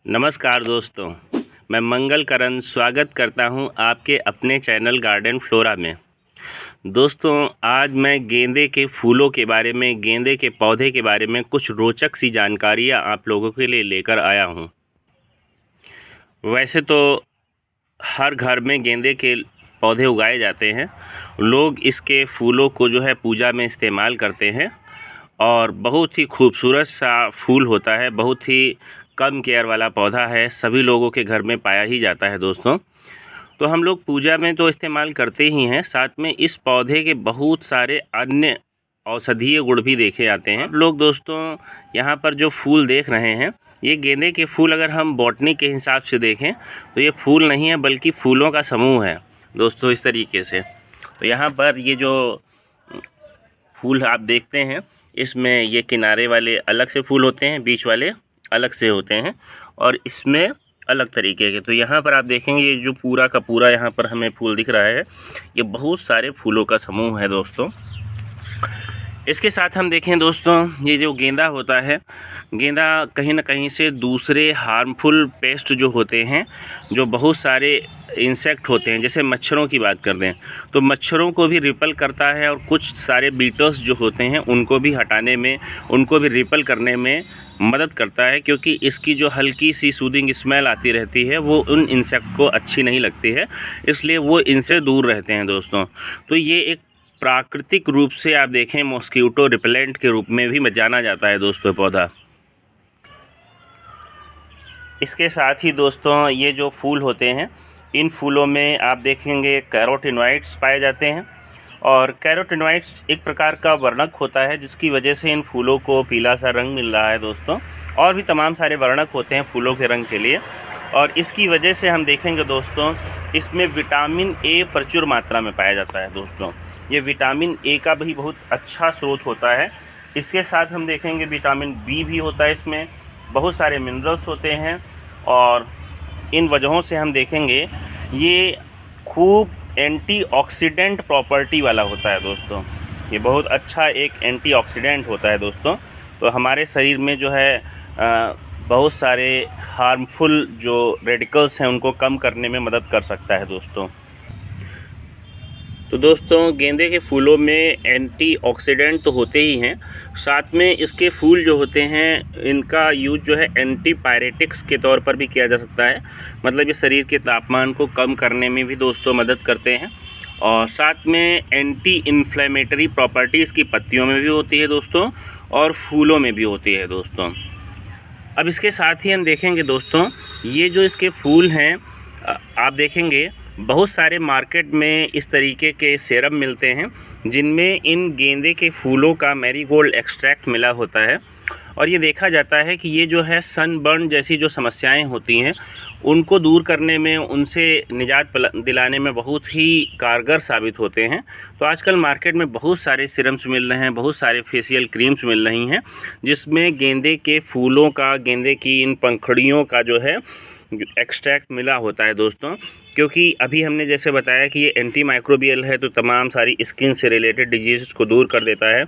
नमस्कार दोस्तों, मैं मंगल करण स्वागत करता हूं आपके अपने चैनल गार्डन फ्लोरा में। दोस्तों, आज मैं गेंदे के फूलों के बारे में, गेंदे के पौधे के बारे में कुछ रोचक सी जानकारियां आप लोगों के लिए लेकर आया हूं। वैसे तो हर घर में गेंदे के पौधे उगाए जाते हैं। लोग इसके फूलों को जो है पूजा में इस्तेमाल करते हैं और बहुत ही खूबसूरत सा फूल होता है। बहुत ही कम केयर वाला पौधा है, सभी लोगों के घर में पाया ही जाता है दोस्तों। तो हम लोग पूजा में तो इस्तेमाल करते ही हैं, साथ में इस पौधे के बहुत सारे अन्य औषधीय गुण भी देखे जाते हैं। लोग दोस्तों यहाँ पर जो फूल देख रहे हैं, ये गेंदे के फूल अगर हम बॉटनी के हिसाब से देखें तो ये फूल नहीं है बल्कि फूलों का समूह है दोस्तों, इस तरीके से। तो यहाँ पर ये जो फूल आप देखते हैं, इसमें ये किनारे वाले अलग से फूल होते हैं, बीच वाले अलग से होते हैं और इसमें अलग तरीके के। तो यहाँ पर आप देखेंगे ये जो पूरा का पूरा यहाँ पर हमें फूल दिख रहा है, ये बहुत सारे फूलों का समूह है दोस्तों। इसके साथ हम देखें दोस्तों, ये जो गेंदा होता है, गेंदा कहीं ना कहीं से दूसरे हार्मफुल पेस्ट जो होते हैं, जो बहुत सारे इंसेक्ट होते हैं, जैसे मच्छरों की बात कर दें तो मच्छरों को भी रिपल करता है और कुछ सारे बीटल्स जो होते हैं उनको भी हटाने में, उनको भी रिपल करने में मदद करता है। क्योंकि इसकी जो हल्की सी सूदिंग स्मेल आती रहती है वो उन इंसेक्ट को अच्छी नहीं लगती है, इसलिए वो इनसे दूर रहते हैं दोस्तों। तो ये एक प्राकृतिक रूप से आप देखें मॉस्किटो रिपेलेंट के रूप में भी जाना जाता है दोस्तों पौधा। इसके साथ ही दोस्तों ये जो फूल होते हैं, इन फूलों में आप देखेंगे कैरोटीनॉइड्स पाए जाते हैं और कैरोटीनॉइड्स एक प्रकार का वर्णक होता है जिसकी वजह से इन फूलों को पीला सा रंग मिल रहा है दोस्तों। और भी तमाम सारे वर्णक होते हैं फूलों के रंग के लिए और इसकी वजह से हम देखेंगे दोस्तों, इसमें विटामिन ए प्रचुर मात्रा में पाया जाता है दोस्तों। ये विटामिन ए का भी बहुत अच्छा स्रोत होता है। इसके साथ हम देखेंगे विटामिन बी भी होता है, इसमें बहुत सारे मिनरल्स होते हैं और इन वजहों से हम देखेंगे ये खूब एंटीऑक्सीडेंट प्रॉपर्टी वाला होता है दोस्तों। ये बहुत अच्छा एक एंटीऑक्सीडेंट होता है दोस्तों। तो हमारे शरीर में जो है बहुत सारे हार्मफुल जो रेडिकल्स हैं उनको कम करने में मदद कर सकता है दोस्तों। तो दोस्तों गेंदे के फूलों में एंटीऑक्सीडेंट तो होते ही हैं, साथ में इसके फूल जो होते हैं इनका यूज जो है एंटीपायरेटिक्स के तौर पर भी किया जा सकता है। मतलब ये शरीर के तापमान को कम करने में भी दोस्तों मदद करते हैं और साथ में एंटी इन्फ्लेमेटरी प्रॉपर्टी इसकी पत्तियों में भी होती है दोस्तों और फूलों में भी होती है दोस्तों। अब इसके साथ ही हम देखेंगे दोस्तों, ये जो इसके फूल हैं आप देखेंगे बहुत सारे मार्केट में इस तरीके के सेरम मिलते हैं जिनमें इन गेंदे के फूलों का मैरीगोल्ड एक्सट्रैक्ट मिला होता है। और ये देखा जाता है कि ये जो है सनबर्न जैसी जो समस्याएं होती हैं उनको दूर करने में, उनसे निजात दिलाने में बहुत ही कारगर साबित होते हैं। तो आजकल मार्केट में बहुत सारे सीरम्स मिल रहे हैं, बहुत सारे फेशियल क्रीम्स मिल रही हैं जिसमें गेंदे के फूलों का, गेंदे की इन पंखुड़ियों का जो है एक्सट्रैक्ट मिला होता है दोस्तों। क्योंकि अभी हमने जैसे बताया कि ये एंटी माइक्रोबियल है, तो तमाम सारी स्किन से रिलेटेड डिजीज़ को दूर कर देता है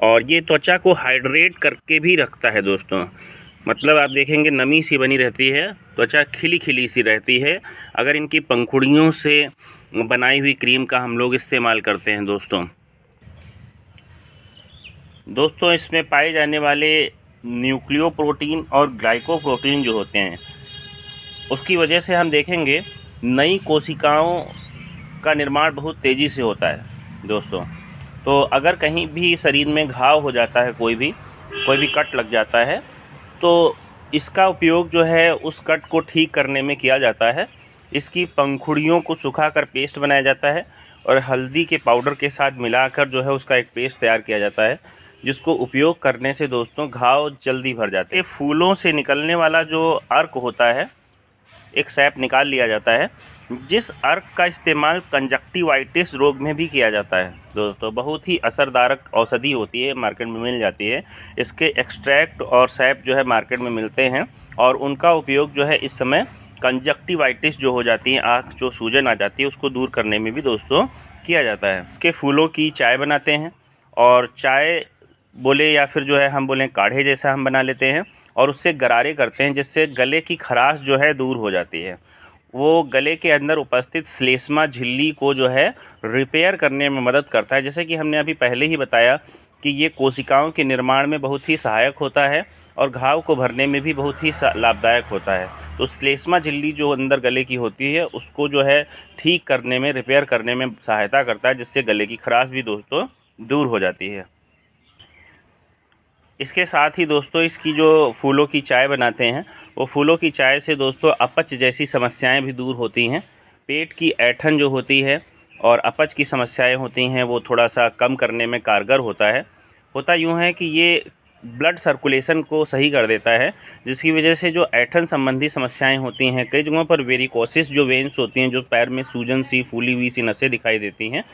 और ये त्वचा को हाइड्रेट करके भी रखता है दोस्तों। मतलब आप देखेंगे नमी सी बनी रहती है, त्वचा खिली खिली सी रहती है अगर इनकी पंखुड़ियों से बनाई हुई क्रीम का हम लोग इस्तेमाल करते हैं दोस्तों। दोस्तों इसमें पाए जाने वाले न्यूक्लियोप्रोटीन और ग्लाइकोप्रोटीन जो होते हैं उसकी वजह से हम देखेंगे नई कोशिकाओं का निर्माण बहुत तेज़ी से होता है दोस्तों। तो अगर कहीं भी शरीर में घाव हो जाता है, कोई भी कट लग जाता है, तो इसका उपयोग जो है उस कट को ठीक करने में किया जाता है। इसकी पंखुड़ियों को सुखाकर पेस्ट बनाया जाता है और हल्दी के पाउडर के साथ मिलाकर जो है उसका एक पेस्ट तैयार किया जाता है, जिसको उपयोग करने से दोस्तों घाव जल्दी भर जाते हैं। फूलों से निकलने वाला जो अर्क होता है, एक सैप निकाल लिया जाता है, जिस अर्क का इस्तेमाल कंजक्टिवाइटिस रोग में भी किया जाता है दोस्तों। बहुत ही असरदारक औषधि होती है, मार्केट में मिल जाती है। इसके एक्सट्रैक्ट और सैप जो है मार्केट में मिलते हैं और उनका उपयोग जो है इस समय कंजक्टिवाइटिस जो हो जाती है, आँख जो सूजन आ जाती है, उसको दूर करने में भी दोस्तों किया जाता है। इसके फूलों की चाय बनाते हैं और चाय बोले या फिर जो है हम बोलें काढ़े जैसा हम बना लेते हैं और उससे गरारे करते हैं, जिससे गले की खराश जो है दूर हो जाती है। वो गले के अंदर उपस्थित श्लेष्मा झिल्ली को जो है रिपेयर करने में मदद करता है। जैसे कि हमने अभी पहले ही बताया कि ये कोशिकाओं के निर्माण में बहुत ही सहायक होता है और घाव को भरने में भी बहुत ही लाभदायक होता है। तो श्लेष्मा झिल्ली जो अंदर गले की होती है उसको जो है ठीक करने में, रिपेयर करने में सहायता करता है, जिससे गले की खराश भी दोस्तों दूर हो जाती है। इसके साथ ही दोस्तों इसकी जो फूलों की चाय बनाते हैं, वो फूलों की चाय से दोस्तों अपच जैसी समस्याएं भी दूर होती हैं। पेट की ऐंठन जो होती है और अपच की समस्याएं होती हैं वो थोड़ा सा कम करने में कारगर होता है। होता यूँ है कि ये ब्लड सर्कुलेशन को सही कर देता है, जिसकी वजह से जो ऐंठन संबंधी समस्याएं होती हैं, कई जगहों पर वेरिकोसिस जो वेन्स होती हैं, जो पैर में सूजन सी, फूली हुई सी नसें दिखाई देती हैं,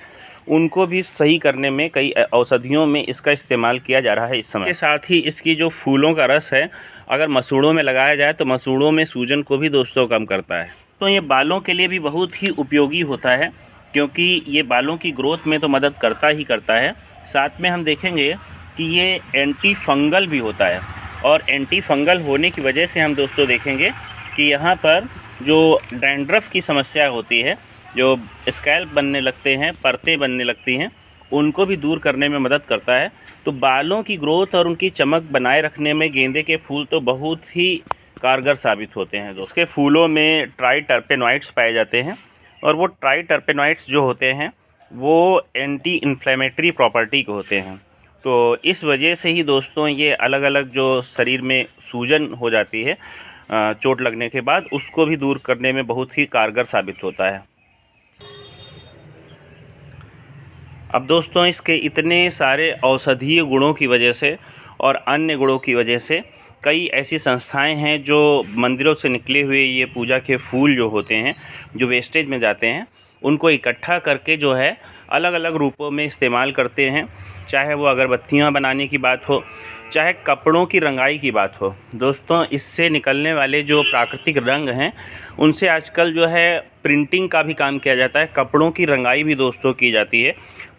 उनको भी सही करने में कई औषधियों में इसका इस्तेमाल किया जा रहा है इस समय। के साथ ही इसकी जो फूलों का रस है, अगर मसूड़ों में लगाया जाए तो मसूड़ों में सूजन को भी दोस्तों कम करता है। तो ये बालों के लिए भी बहुत ही उपयोगी होता है, क्योंकि ये बालों की ग्रोथ में तो मदद करता ही करता है, साथ में हम देखेंगे कि ये एंटी फंगल भी होता है। और एंटी फंगल होने की वजह से हम दोस्तों देखेंगे कि यहाँ पर जो डैंड्रफ की समस्या होती है, जो स्कैल्प बनने लगते हैं, परतें बनने लगती हैं, उनको भी दूर करने में मदद करता है। तो बालों की ग्रोथ और उनकी चमक बनाए रखने में गेंदे के फूल तो बहुत ही कारगर साबित होते हैं। उसके फूलों में ट्राइटरपेनॉइड्स पाए जाते हैं और वो ट्राइटरपेनॉइड्स जो होते हैं वो एंटी इन्फ्लेमेटरी प्रॉपर्टी के होते हैं। तो इस वजह से ही दोस्तों ये अलग अलग जो शरीर में सूजन हो जाती है चोट लगने के बाद, उसको भी दूर करने में बहुत ही कारगर साबित होता है। अब दोस्तों इसके इतने सारे औषधीय गुणों की वजह से और अन्य गुणों की वजह से कई ऐसी संस्थाएं हैं जो मंदिरों से निकले हुए ये पूजा के फूल जो होते हैं, जो वेस्टेज में जाते हैं, उनको इकट्ठा करके जो है अलग अलग रूपों में इस्तेमाल करते हैं। चाहे वो अगरबत्तियाँ बनाने की बात हो, चाहे कपड़ों की रंगाई की बात हो। दोस्तों इससे निकलने वाले जो प्राकृतिक रंग हैं, उनसे आजकल जो है प्रिंटिंग का भी काम किया जाता है, कपड़ों की रंगाई भी दोस्तों की जाती है।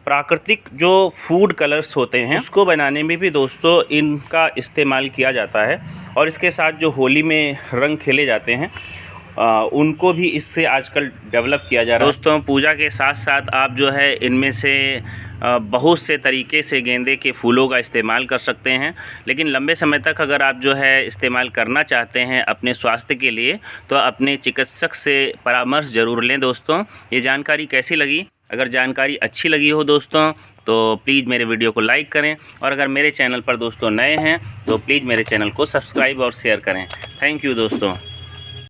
प्राकृतिक जो फूड कलर्स होते हैं उसको बनाने में भी दोस्तों इनका इस्तेमाल किया जाता है। और इसके साथ जो होली में रंग खेले जाते हैं उनको भी इससे आजकल डेवलप किया जा रहा है। दोस्तों पूजा के साथ साथ आप जो है इनमें से बहुत से तरीके से गेंदे के फूलों का इस्तेमाल कर सकते हैं, लेकिन लंबे समय तक अगर आप जो है इस्तेमाल करना चाहते हैं अपने स्वास्थ्य के लिए, तो अपने चिकित्सक से परामर्श ज़रूर लें। दोस्तों ये जानकारी कैसी लगी? अगर जानकारी अच्छी लगी हो दोस्तों तो प्लीज़ मेरे वीडियो को लाइक करें, और अगर मेरे चैनल पर दोस्तों नए हैं तो प्लीज़ मेरे चैनल को सब्सक्राइब और शेयर करें। थैंक यू दोस्तों।